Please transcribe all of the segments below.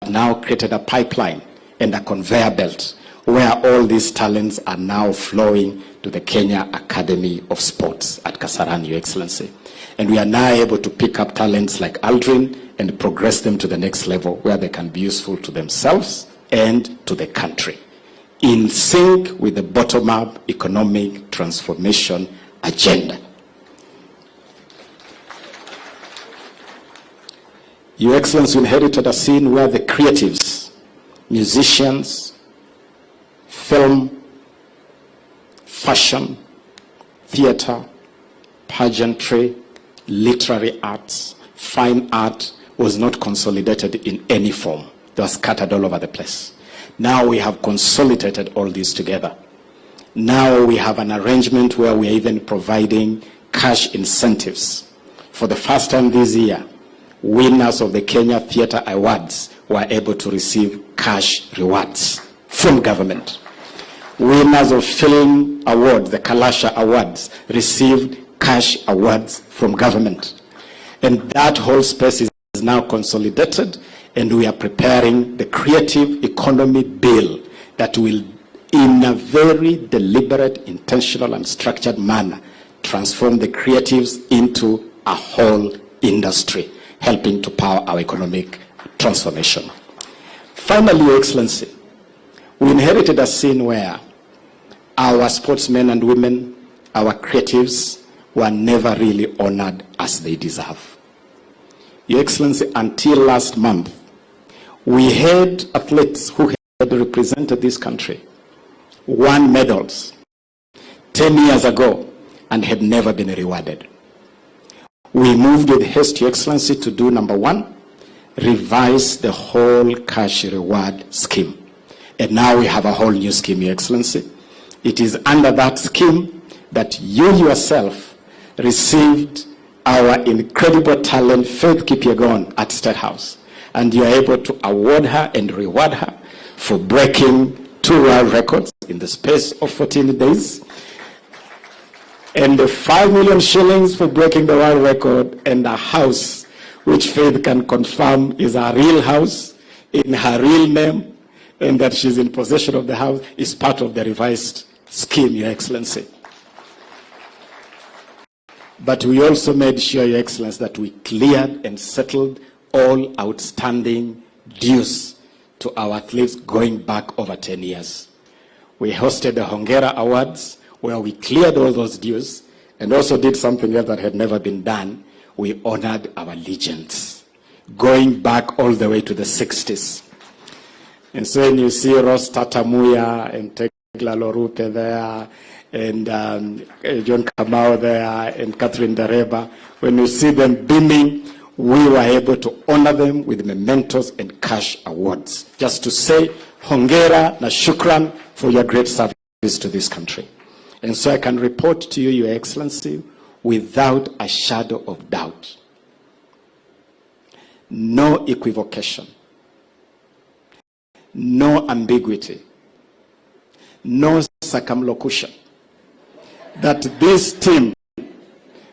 have now created a pipeline and a conveyor belt where all these talents are now flowing to the Kenya Academy of Sports at Kasarani, Your Excellency. And we are now able to pick up talents like Aldrin and progress them to the next level where they can be useful to themselves and to the country, in sync with the bottom-up economic transformation agenda. Your Excellency, we inherited a scene where the creatives, musicians, film, fashion, theater, pageantry, literary arts, fine art was not consolidated in any form. They were scattered all over the place. Now we have consolidated all these together. Now we have an arrangement where we are even providing cash incentives. For the first time this year, winners of the Kenya Theatre Awards were able to receive cash rewards from government. Winners of film awards, the Kalasha Awards, received cash awards from government. And that whole space is now consolidated, and we are preparing the creative economy bill that will, in a very deliberate, intentional, and structured manner, transform the creatives into a whole industry, helping to power our economic transformation. Finally, Your Excellency, we inherited a scene where our sportsmen and women, our creatives, were never really honored as they deserve. Your Excellency, until last month, we had athletes who had represented this country, won medals 10 years ago, and had never been rewarded. We moved with haste, Your Excellency, to do, number one, revise the whole cash reward scheme. And now we have a whole new scheme, Your Excellency. It is under that scheme that you yourself received our incredible talent, Faith Kipyegon, at State House. And you are able to award her and reward her for breaking 2 world records in the space of 14 days. And the 5 million shillings for breaking the world record, and a house which Faith can confirm is a real house in her real name, and that she's in possession of the house, is part of the revised scheme, Your Excellency. But we also made sure, Your Excellency, that we cleared and settled all outstanding dues to our athletes going back over 10 years. We hosted the Hongera Awards, where we cleared all those dues, and also did something else that had never been done. We honored our legends, going back all the way to the 60s. And so when you see Ross Tatamuya and Tegla Lorupe there, and John Kamau there, and Catherine Dareba, when you see them beaming, we were able to honor them with mementos and cash awards, just to say, Hongera na shukran for your great service to this country. And so I can report to you, Your Excellency, without a shadow of doubt, no equivocation, no ambiguity, no circumlocution, that this team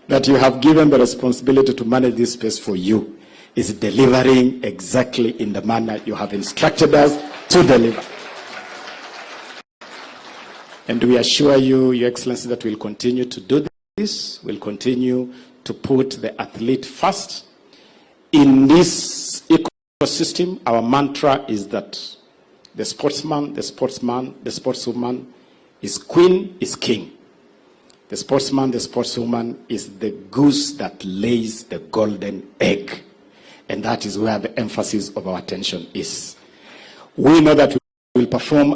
that you have given the responsibility to manage this space for you is delivering exactly in the manner you have instructed us to deliver. And we assure you, Your Excellency, that we'll continue to do this. We'll continue to put the athlete first. In this ecosystem, our mantra is that the sportsman, the sportswoman is queen, is king. The sportsman, the sportswoman is the goose that lays the golden egg. And that is where the emphasis of our attention is. We know that we will perform